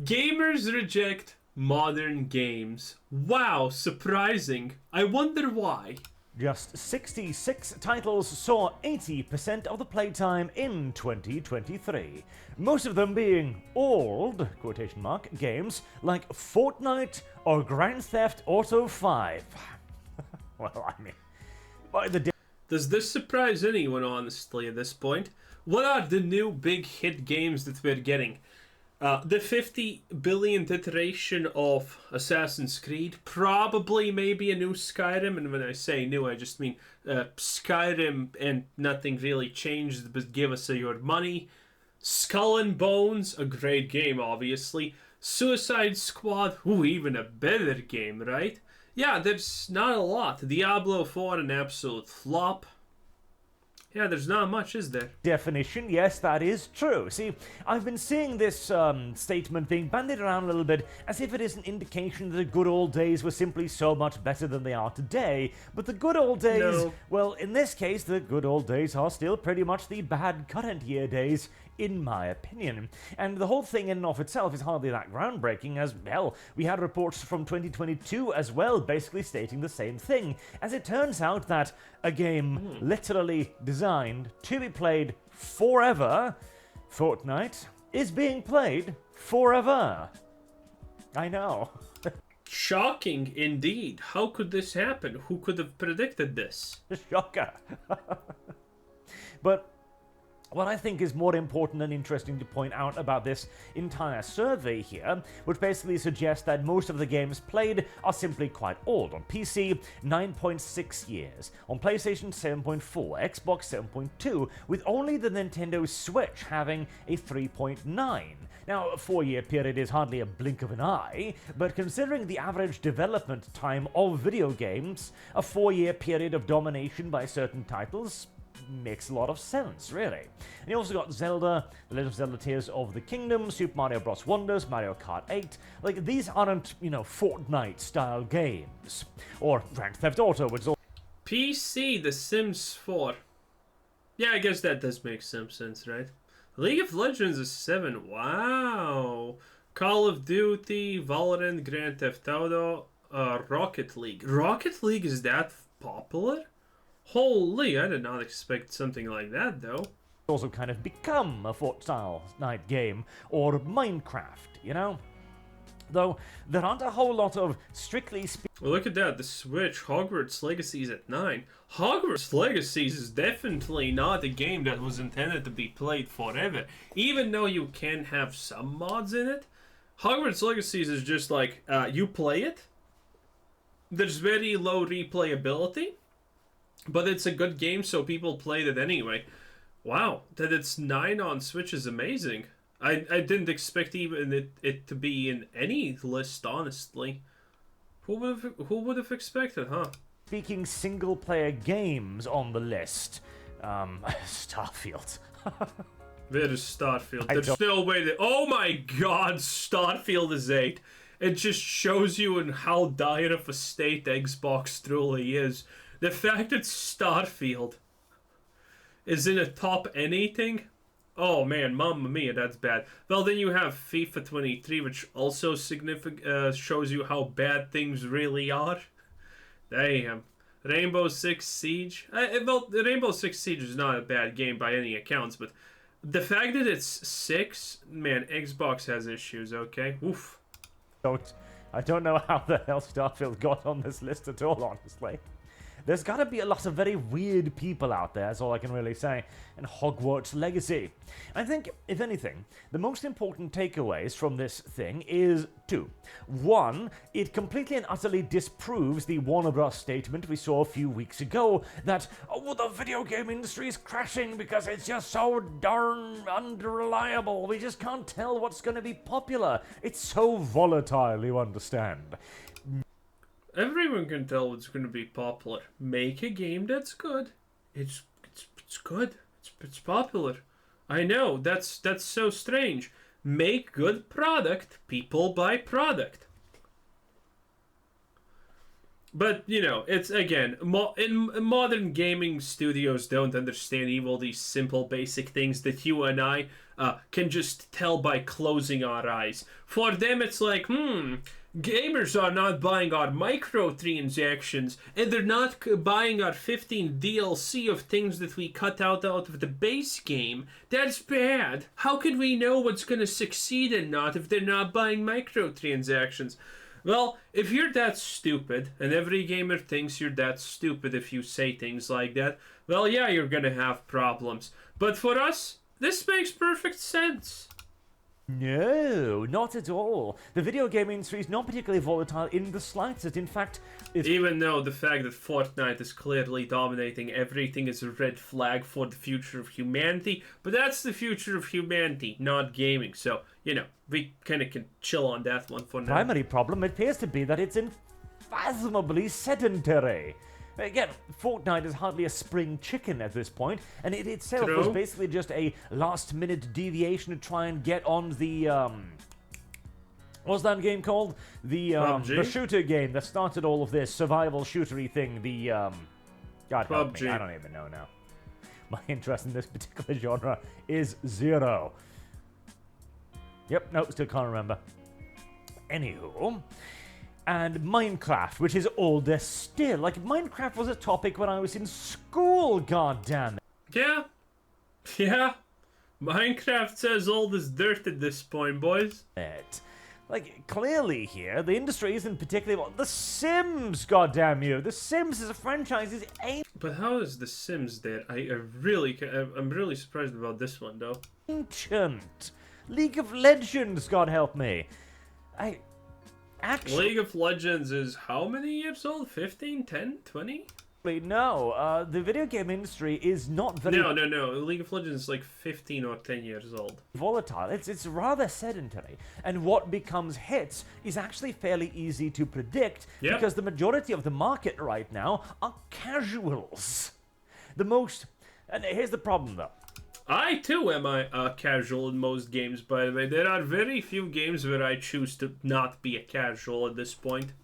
Gamers reject modern games. Wow, surprising. I wonder why. Just 66 titles saw 80% of the playtime in 2023. Most of them being old, quotation mark, games like Fortnite or Grand Theft Auto 5. Well, I mean, by the Does this surprise anyone, honestly, at this point? What are the new big hit games that we're getting? The 50 billionth iteration of Assassin's Creed, probably maybe a new Skyrim, and when I say new, I just mean Skyrim and nothing really changed, but give us your money. Skull and Bones, a great game, obviously. Suicide Squad, ooh, even a better game, right? Yeah, there's not a lot. Diablo 4, an absolute flop. Yeah, there's not much, is there? definition, yes, that is true. See, I've been seeing this statement being bandied around a little bit as if it is an indication that the good old days were simply so much better than they are today. But the good old days, No. well, in this case, the good old days are still pretty much the bad current year days, in my opinion. And the whole thing in and of itself is hardly that groundbreaking, as, hell, we had reports from 2022 as well, basically stating the same thing. As it turns out that a game literally designed to be played forever, Fortnite, is being played forever. I know. Shocking indeed. How could this happen? Who could have predicted this? Shocker. But what I think is more important and interesting to point out about this entire survey here, which basically suggests that most of the games played are simply quite old. On PC, 9.6 years. On PlayStation, 7.4. Xbox, 7.2, with only the Nintendo Switch having a 3.9. Now, a 4-year period is hardly a blink of an eye, but considering the average development time of video games, a 4-year period of domination by certain titles makes a lot of sense, really. And you also got Zelda, The Legend of Zelda Tears of the Kingdom, Super Mario Bros. Wonders, Mario Kart 8. Like, these aren't, Fortnite-style games. Or Grand Theft Auto, which is all PC, The Sims 4. Yeah, I guess that does make some sense, right? League of Legends is 7. Wow. Call of Duty, Valorant, Grand Theft Auto, Rocket League. Rocket League is that popular? Holy, I did not expect something like that, though. also kind of become a Fortnite game, or Minecraft, you know? Though, there aren't a whole lot of strictly speaking. Well, look at that, the Switch, Hogwarts Legacy is at 9. Hogwarts Legacy is definitely not a game that was intended to be played forever. Even though you can have some mods in it, Hogwarts Legacy is just like, you play it, there's very low replayability, but it's a good game, so people played it anyway. Wow, that it's 9 on Switch is amazing. I didn't expect even it to be in any list, honestly. Who would have expected, huh? Speaking single-player games on the list, Starfield. There's Starfield. There's no way that... Oh my god, Starfield is 8. It just shows you in how dire of a state Xbox truly is. The fact that Starfield is in a top anything... Oh man, mamma mia, that's bad. Well, then you have FIFA 23, which also shows you how bad things really are. Damn. Rainbow Six Siege. Well, Rainbow Six Siege is not a bad game by any accounts, but the fact that it's 6, man, Xbox has issues, okay? Oof. I don't know how the hell Starfield got on this list at all, honestly. There's gotta be a lot of very weird people out there, that's all I can really say. And Hogwarts Legacy. I think, if anything, the most important takeaways from this thing is 2. 1, it completely and utterly disproves the Warner Bros. Statement we saw a few weeks ago that, oh, the video game industry is crashing because it's just so darn unreliable. We just can't tell what's gonna be popular. It's so volatile, you understand. Everyone can tell what's going to be popular. Make a game that's good. It's good. It's popular. I know, that's so strange. Make good product. People buy product. But, you know, it's, again, in modern gaming studios don't understand even all these simple, basic things that you and I can just tell by closing our eyes. For them, it's like, gamers are not buying our microtransactions, and they're not buying our 15 DLC of things that we cut out of the base game. That's bad. How can we know what's going to succeed and not if they're not buying microtransactions? Well, if you're that stupid, and every gamer thinks you're that stupid if you say things like that, well, yeah, you're gonna have problems. But for us, this makes perfect sense. No, not at all. The video game industry is not particularly volatile in the slightest. In fact, even though the fact that Fortnite is clearly dominating everything is a red flag for the future of humanity, but that's the future of humanity, not gaming. So, you know, we kind of can chill on that one for now. Primary problem appears to be that it's unfathomably sedentary. Again, Fortnite is hardly a spring chicken at this point, and it itself was basically just a last-minute deviation to try and get on the, what's that game called? The shooter game that started all of this survival shootery thing, God help me, I don't even know now. My interest in this particular genre is zero. Yep, no, still can't remember. Anywho... And Minecraft, which is older still. Like, Minecraft was a topic when I was in school, goddammit. Yeah. Yeah. Minecraft's as old as dirt at this point, boys. Like, clearly here, the industry isn't particularly... The Sims, goddamn you! The Sims as a franchise is But how is The Sims dead? I'm really surprised about this one, though. Ancient. League of Legends, God help me. Actually, League of Legends is how many years old? 15, 10, 20? No, the video game industry is not very... No. League of Legends is like 15 or 10 years old. Volatile. It's rather sedentary. And what becomes hits is actually fairly easy to predict because the majority of the market right now are casuals. And here's the problem, though. I, too, am a casual in most games, by the way. There are very few games where I choose to not be a casual at this point.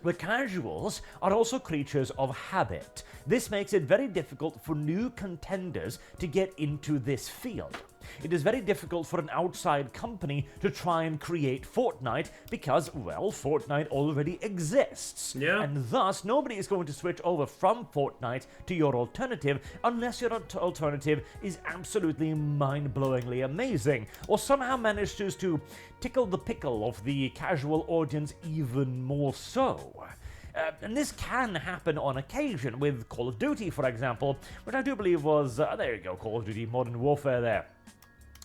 The casuals are also creatures of habit. This makes it very difficult for new contenders to get into this field. It is very difficult for an outside company to try and create Fortnite because, well, Fortnite already exists. Yeah. And thus, nobody is going to switch over from Fortnite to your alternative unless your alternative is absolutely mind-blowingly amazing, or somehow manages to tickle the pickle of the casual audience even more so. And this can happen on occasion with Call of Duty, for example, which I do believe was, there you go, Call of Duty Modern Warfare there.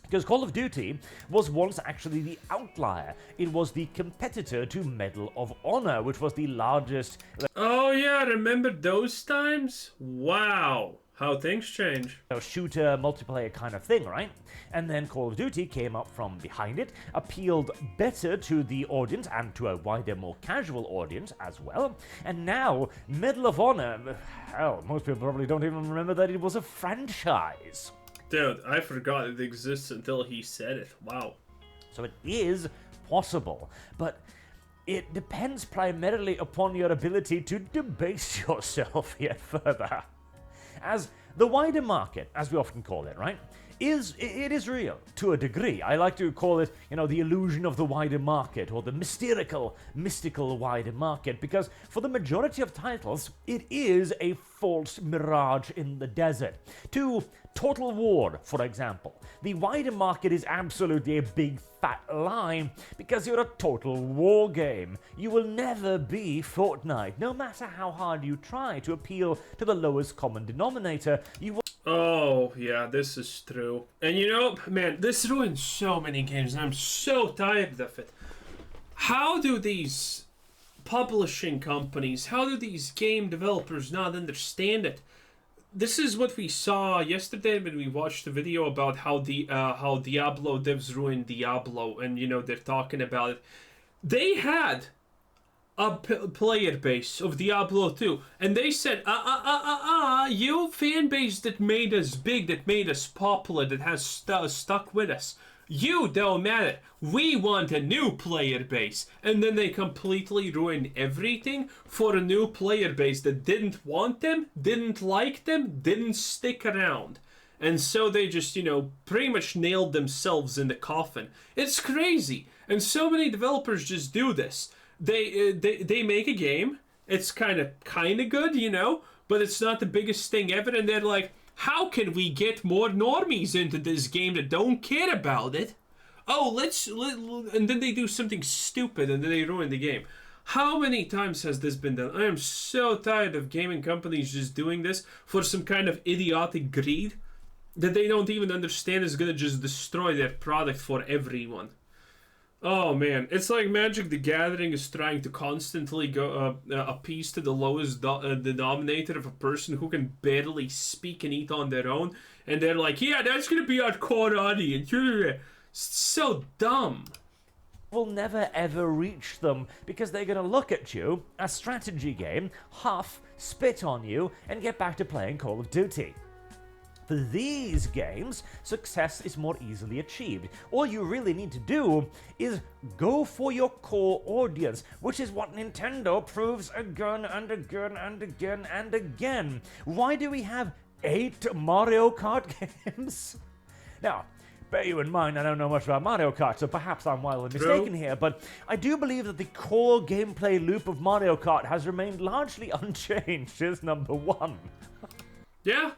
Because Call of Duty was once actually the outlier. It was the competitor to Medal of Honor, which was the largest... Oh yeah, remember those times? Wow, how things change. Shooter, multiplayer kind of thing, right? And then Call of Duty came up from behind it, appealed better to the audience and to a wider, more casual audience as well. And now, Medal of Honor, hell, most people probably don't even remember that it was a franchise. Dude, I forgot it exists until he said it. Wow. So it is possible, but it depends primarily upon your ability to debase yourself yet further. As the wider market, as we often call it, right, it is real to a degree. I like to call it, the illusion of the wider market, or the mystical wider market, because for the majority of titles, it is a false mirage in the desert. To Total War, for example, the wider market is absolutely a big fat lie because you're a Total War game. You will never be Fortnite, no matter how hard you try to appeal to the lowest common denominator. You will... Oh, yeah, this is true. And man, this ruins so many games, and I'm so tired of it. How do these publishing companies, how do these game developers not understand it? This is what we saw yesterday when we watched the video about how Diablo devs ruined Diablo, and they're talking about it. They had a player base of Diablo 2, and they said, you fan base that made us big, that made us popular, that has stuck with us. You don't matter. We want a new player base. And then they completely ruin everything for a new player base that didn't want them, didn't like them, didn't stick around. And so they just, you know, pretty much nailed themselves in the coffin. It's crazy. And so many developers just do this. They make a game. It's kind of good, you know, but it's not the biggest thing ever. And they're like, how can we get more normies into this game that don't care about it? Oh, and then they do something stupid and then they ruin the game. How many times has this been done? I am so tired of gaming companies just doing this for some kind of idiotic greed that they don't even understand is going to just destroy their product for everyone. Oh man, it's like Magic the Gathering is trying to constantly go appease to the lowest denominator of a person who can barely speak and eat on their own, and they're like, yeah, that's gonna be our core audience. So dumb. Will never ever reach them because they're going to look at you, a strategy game, huff, spit on you, and get back to playing Call of Duty. For these games, success is more easily achieved. All you really need to do is go for your core audience, which is what Nintendo proves again and again and again and again. Why do we have 8 Mario Kart games? Now, bear you in mind, I don't know much about Mario Kart, so perhaps I'm wildly mistaken here, but I do believe that the core gameplay loop of Mario Kart has remained largely unchanged as number 1. Yeah.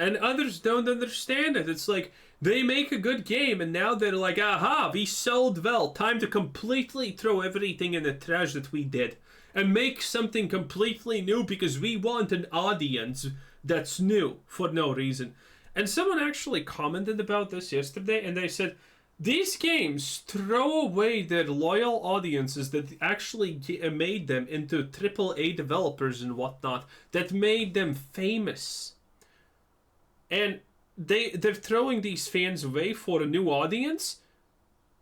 And others don't understand it. It's like, they make a good game, and now they're like, aha, we sold well. Time to completely throw everything in the trash that we did. And make something completely new because we want an audience that's new for no reason. And someone actually commented about this yesterday, and they said, these games throw away their loyal audiences that actually made them into AAA developers and whatnot, that made them famous. And they're throwing these fans away for a new audience,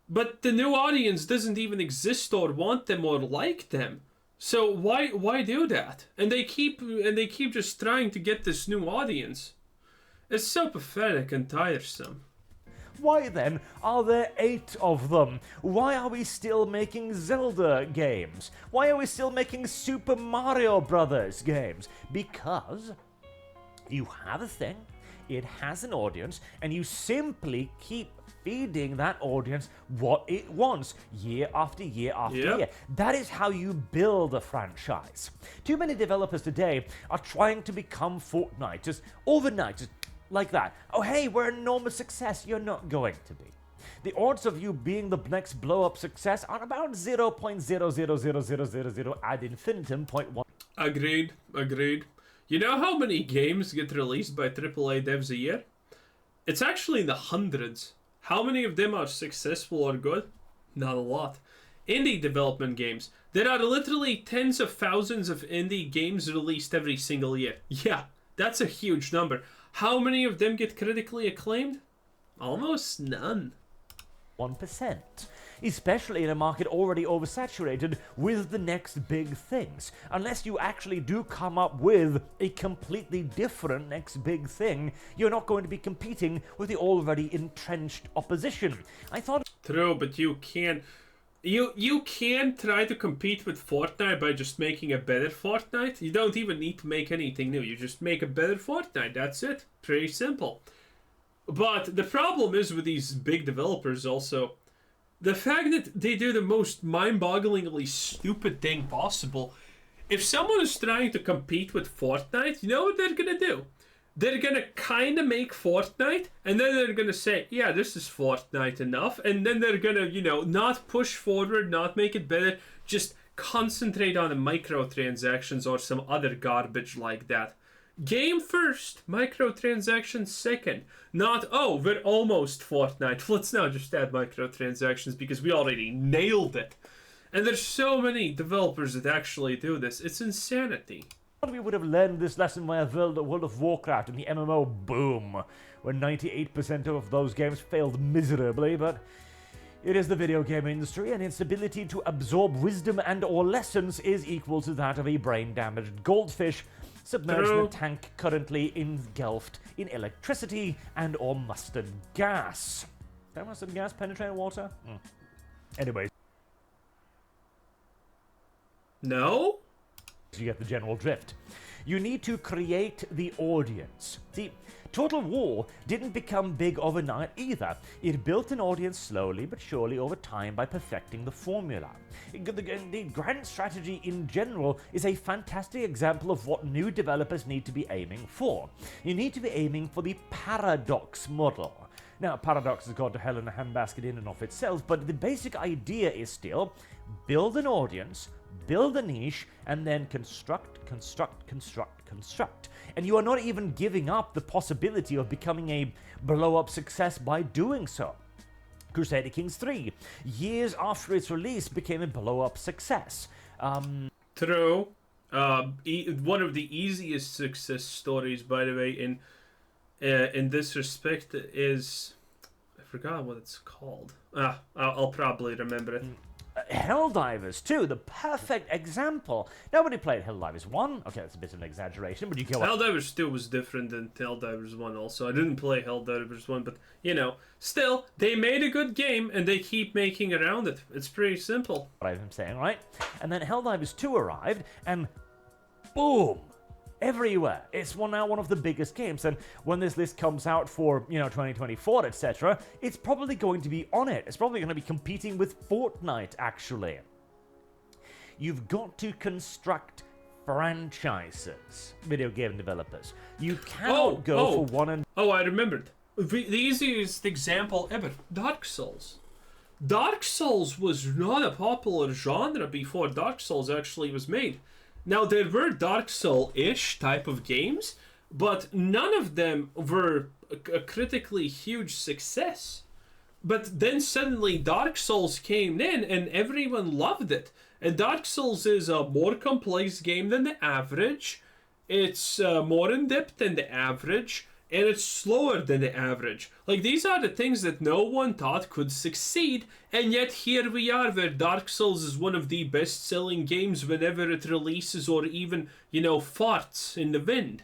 but the new audience doesn't even exist or want them or like them. So why do that? And they keep just trying to get this new audience. It's so pathetic and tiresome. Why then are there 8 of them? Why are we still making Zelda games? Why are we still making Super Mario Brothers games? Because you have a thing, it has an audience, and you simply keep feeding that audience what it wants year after year after year. That is how you build a franchise. Too many developers today are trying to become Fortnite, just overnight, just like that. Oh hey, we're an enormous success. You're not going to be. The odds of you being the next blow-up success are about 0.00000 ad infinitum 0.1. Agreed. You know how many games get released by AAA devs a year? It's actually in the hundreds. How many of them are successful or good? Not a lot. Indie development games. There are literally tens of thousands of indie games released every single year. Yeah, that's a huge number. How many of them get critically acclaimed? Almost none. 1%. Especially in a market already oversaturated with the next big things. Unless you actually do come up with a completely different next big thing, you're not going to be competing with the already entrenched opposition. I thought... True, but you can't... You can try to compete with Fortnite by just making a better Fortnite. You don't even need to make anything new. You just make a better Fortnite. That's it. Pretty simple. But the problem is with these big developers also... The fact that they do the most mind-bogglingly stupid thing possible. If someone is trying to compete with Fortnite, you know what they're gonna do? They're gonna kinda make Fortnite, and then they're gonna say, yeah, this is Fortnite enough, and then they're gonna, you know, not push forward, not make it better, just concentrate on the microtransactions or some other garbage like that. Game first, microtransactions second. Not, oh, we're almost Fortnite. Let's now just add microtransactions because we already nailed it. And there's so many developers that actually do this. It's insanity. We would have learned this lesson via World of Warcraft and the MMO boom, where 98% of those games failed miserably, but it is the video game industry, and its ability to absorb wisdom and or lessons is equal to that of a brain-damaged goldfish submerged in a tank currently engulfed in electricity and or mustard gas. Thermostat gas penetrate water? Anyway. No? You get the general drift. You need to create the audience. See, Total War didn't become big overnight either. It built an audience slowly but surely over time by perfecting the formula. The grand strategy in general is a fantastic example of what new developers need to be aiming for. You need to be aiming for the paradox model. Now, paradox has gone to hell in a handbasket in and of itself, but the basic idea is still build an audience, build a niche, and then construct. And you are not even giving up the possibility of becoming a blow-up success by doing so. Crusader Kings 3, years after its release, became a blow-up success. True. One of the easiest success stories, by the way, in this respect is... I forgot what it's called. I'll probably remember it. Helldivers 2, the perfect example. Nobody played Helldivers 1. Okay, that's a bit of an exaggeration, but you go... Helldivers 2 was different than Helldivers 1 also. I didn't play Helldivers 1, but, still, they made a good game, and they keep making around it. It's pretty simple. What I'm saying, right? And then Helldivers 2 arrived, and boom! Everywhere. It's now one of the biggest games, and when this list comes out for, 2024, etc., it's probably going to be on it. It's probably going to be competing with Fortnite, actually. You've got to construct franchises, video game developers. You cannot go for one and... Oh, I remembered. The easiest example ever. Dark Souls. Dark Souls was not a popular genre before Dark Souls actually was made. Now, there were Dark Soul-ish type of games, but none of them were a critically huge success. But then suddenly Dark Souls came in and everyone loved it. And Dark Souls is a more complex game than the average. It's more in-depth than the average. And it's slower than the average. Like, these are the things that no one thought could succeed, and yet here we are where Dark Souls is one of the best-selling games whenever it releases or even, farts in the wind.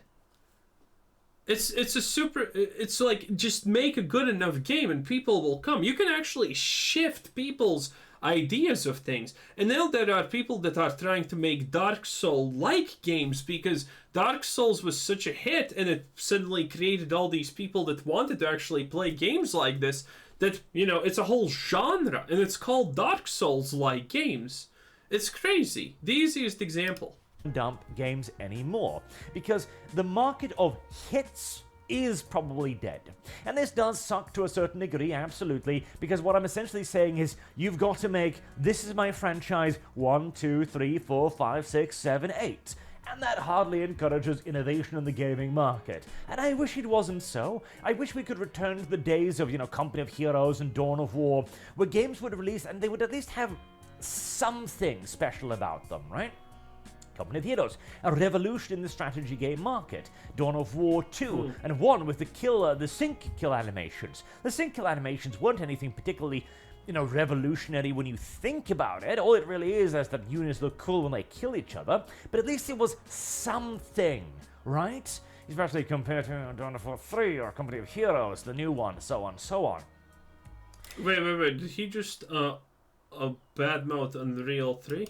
It's like, just make a good enough game and people will come. You can actually shift people's ideas of things. And now there are people that are trying to make Dark Soul-like games because Dark Souls was such a hit and it suddenly created all these people that wanted to actually play games like this that, it's a whole genre and it's called Dark Souls-like games. It's crazy. The easiest example. Dump games anymore because the market of hits is probably dead. And this does suck to a certain degree, absolutely, because what I'm essentially saying is you've got to make this is my franchise 1, 2, 3, 4, 5, 6, 7, 8. And that hardly encourages innovation in the gaming market. And I wish it wasn't so. I wish we could return to the days of, Company of Heroes and Dawn of War, where games would release and they would at least have something special about them, right? Company of Heroes, a revolution in the strategy game market. Dawn of War 2, and 1 with the sync kill animations. The sync kill animations weren't anything particularly, revolutionary when you think about it. All it really is that units look cool when they kill each other, but at least it was something, right? Especially compared to Dawn of War 3 or Company of Heroes, the new one, so on, so on. Wait, did he just, badmouth Unreal 3?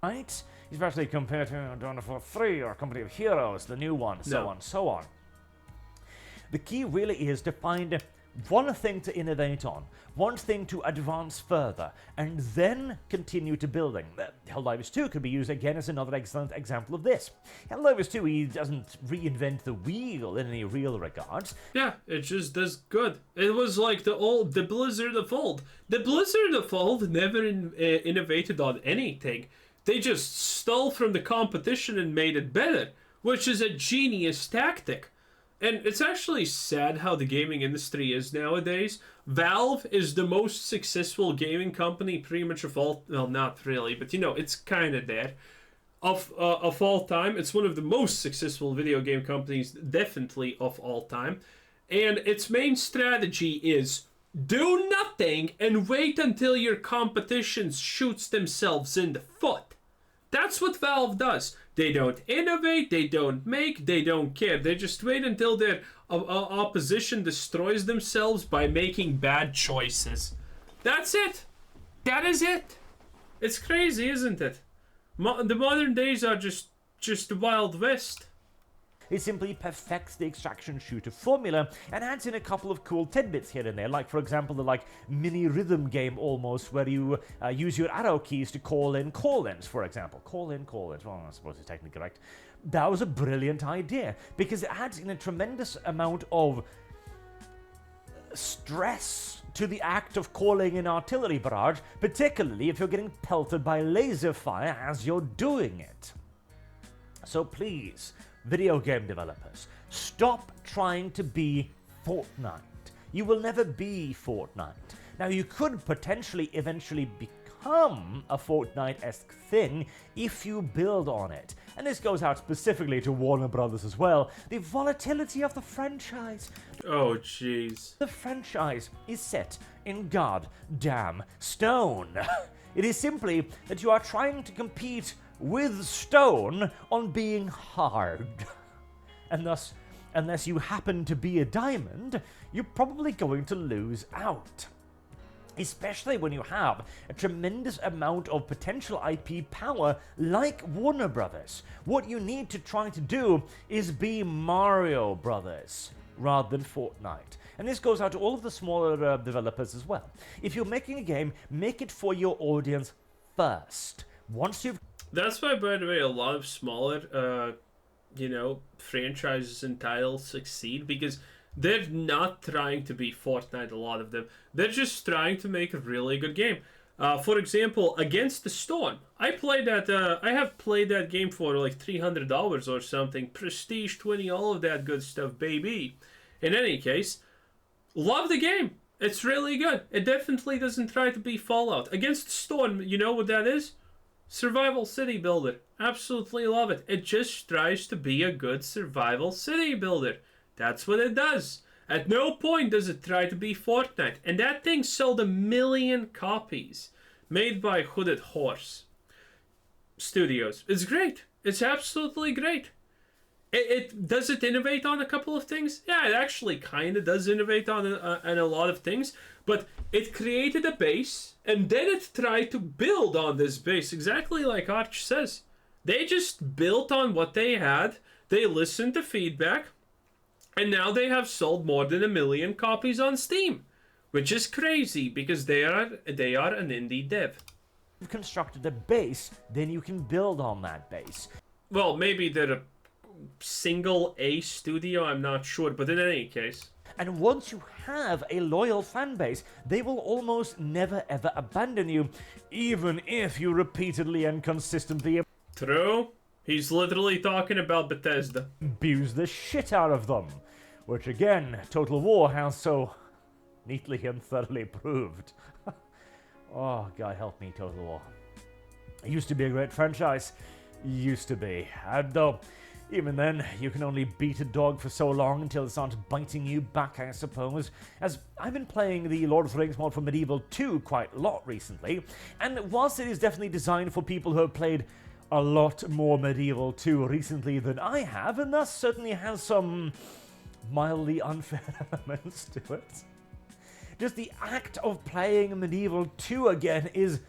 Right? Especially compared to Dawn of War 3 or Company of Heroes, the new one, so on, so on. The key really is to find one thing to innovate on, one thing to advance further, and then continue to building. Helldivers 2 could be used again as another excellent example of this. Helldivers 2, he doesn't reinvent the wheel in any real regards. Yeah, it just does good. It was like the Blizzard of old. The Blizzard of old never innovated on anything. They just stole from the competition and made it better, which is a genius tactic. And it's actually sad how the gaming industry is nowadays. Valve is the most successful gaming company pretty much of all... Well, not really, but it's kind of there. Of all time. It's one of the most successful video game companies, definitely of all time. And its main strategy is... do nothing and wait until your competition shoots themselves in the foot. That's what Valve does. They don't innovate, they don't make, they don't care. They just wait until their opposition destroys themselves by making bad choices. That's it. That is it. It's crazy, isn't it? The modern days are just the Wild West. It simply perfects the extraction shooter formula and adds in a couple of cool tidbits here and there, like for example the mini rhythm game almost, where you use your arrow keys to call in call-ins, for example. Call-ins. Well, I suppose it's technically correct. That was a brilliant idea because it adds in a tremendous amount of stress to the act of calling in artillery barrage, particularly if you're getting pelted by laser fire as you're doing it. So please, video game developers, stop trying to be Fortnite. You will never be Fortnite. Now, you could potentially eventually become a Fortnite-esque thing if you build on it. And this goes out specifically to Warner Brothers as well. The volatility of the franchise. Oh, jeez. The franchise is set in goddamn stone. It is simply that you are trying to compete with stone on being hard. And thus, unless you happen to be a diamond, you're probably going to lose out. Especially when you have a tremendous amount of potential IP power like Warner Brothers. What you need to try to do is be Mario Brothers rather than Fortnite. And this goes out to all of the smaller developers as well. If you're making a game, make it for your audience first. Once you've... That's why, by the way, a lot of smaller, franchises and titles succeed, because they're not trying to be Fortnite, a lot of them. They're just trying to make a really good game. For example, Against the Storm. I have played that game for like $300 or something. Prestige 20, all of that good stuff, baby. In any case, love the game. It's really good. It definitely doesn't try to be Fallout. Against the Storm, you know what that is? Survival city builder. Absolutely love it. It just tries to be a good survival city builder. That's what it does. At no point does it try to be Fortnite. And that thing sold 1 million copies. Made by Hooded Horse Studios. It's great. It's absolutely great. Does it innovate on a couple of things? Yeah, it actually kind of does innovate on a lot of things. But it created a base, and then it tried to build on this base, exactly like Arch says. They just built on what they had. They listened to feedback. And now they have sold more than 1 million copies on Steam, which is crazy because they are an indie dev. If you've constructed a base, then you can build on that base. Well, maybe they're a single A studio, I'm not sure, but in any case. And once you have a loyal fan base, they will almost never ever abandon you, even if you repeatedly and consistently True. He's literally talking about Bethesda. Abuse the shit out of them. Which again, Total War has so neatly and thoroughly proved. Oh, God help me, Total War. It used to be a great franchise. Used to be. And though, even then, you can only beat a dog for so long until it starts biting you back, I suppose. As I've been playing the Lord of the Rings mod for Medieval 2 quite a lot recently, and whilst it is definitely designed for people who have played a lot more Medieval 2 recently than I have, and thus certainly has some mildly unfair elements to it. Just the act of playing Medieval 2 again is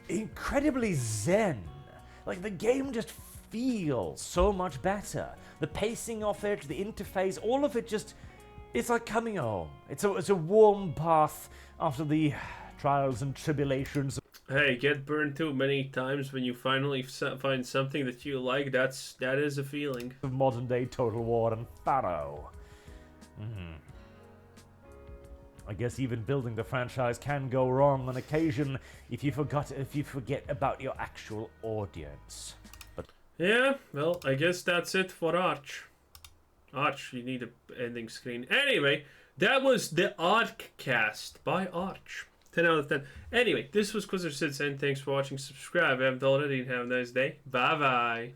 incredibly zen. Like, the game just feels so much better. The pacing of it, the interface, all of it just, it's like coming home. It's a warm bath after the trials and tribulations. Hey, get burned too many times when you finally find something that you like. That is a feeling. Of modern day Total War and Pharaoh. I guess even building the franchise can go wrong on occasion if you forget about your actual audience. But yeah, well, I guess that's it for Arch. Arch, you need an ending screen. Anyway, that was the Archcast by Arch. 10 out of 10. Anyway, this was Quizzer Sid saying thanks for watching. Subscribe if you haven't already, and have a nice day. Bye-bye.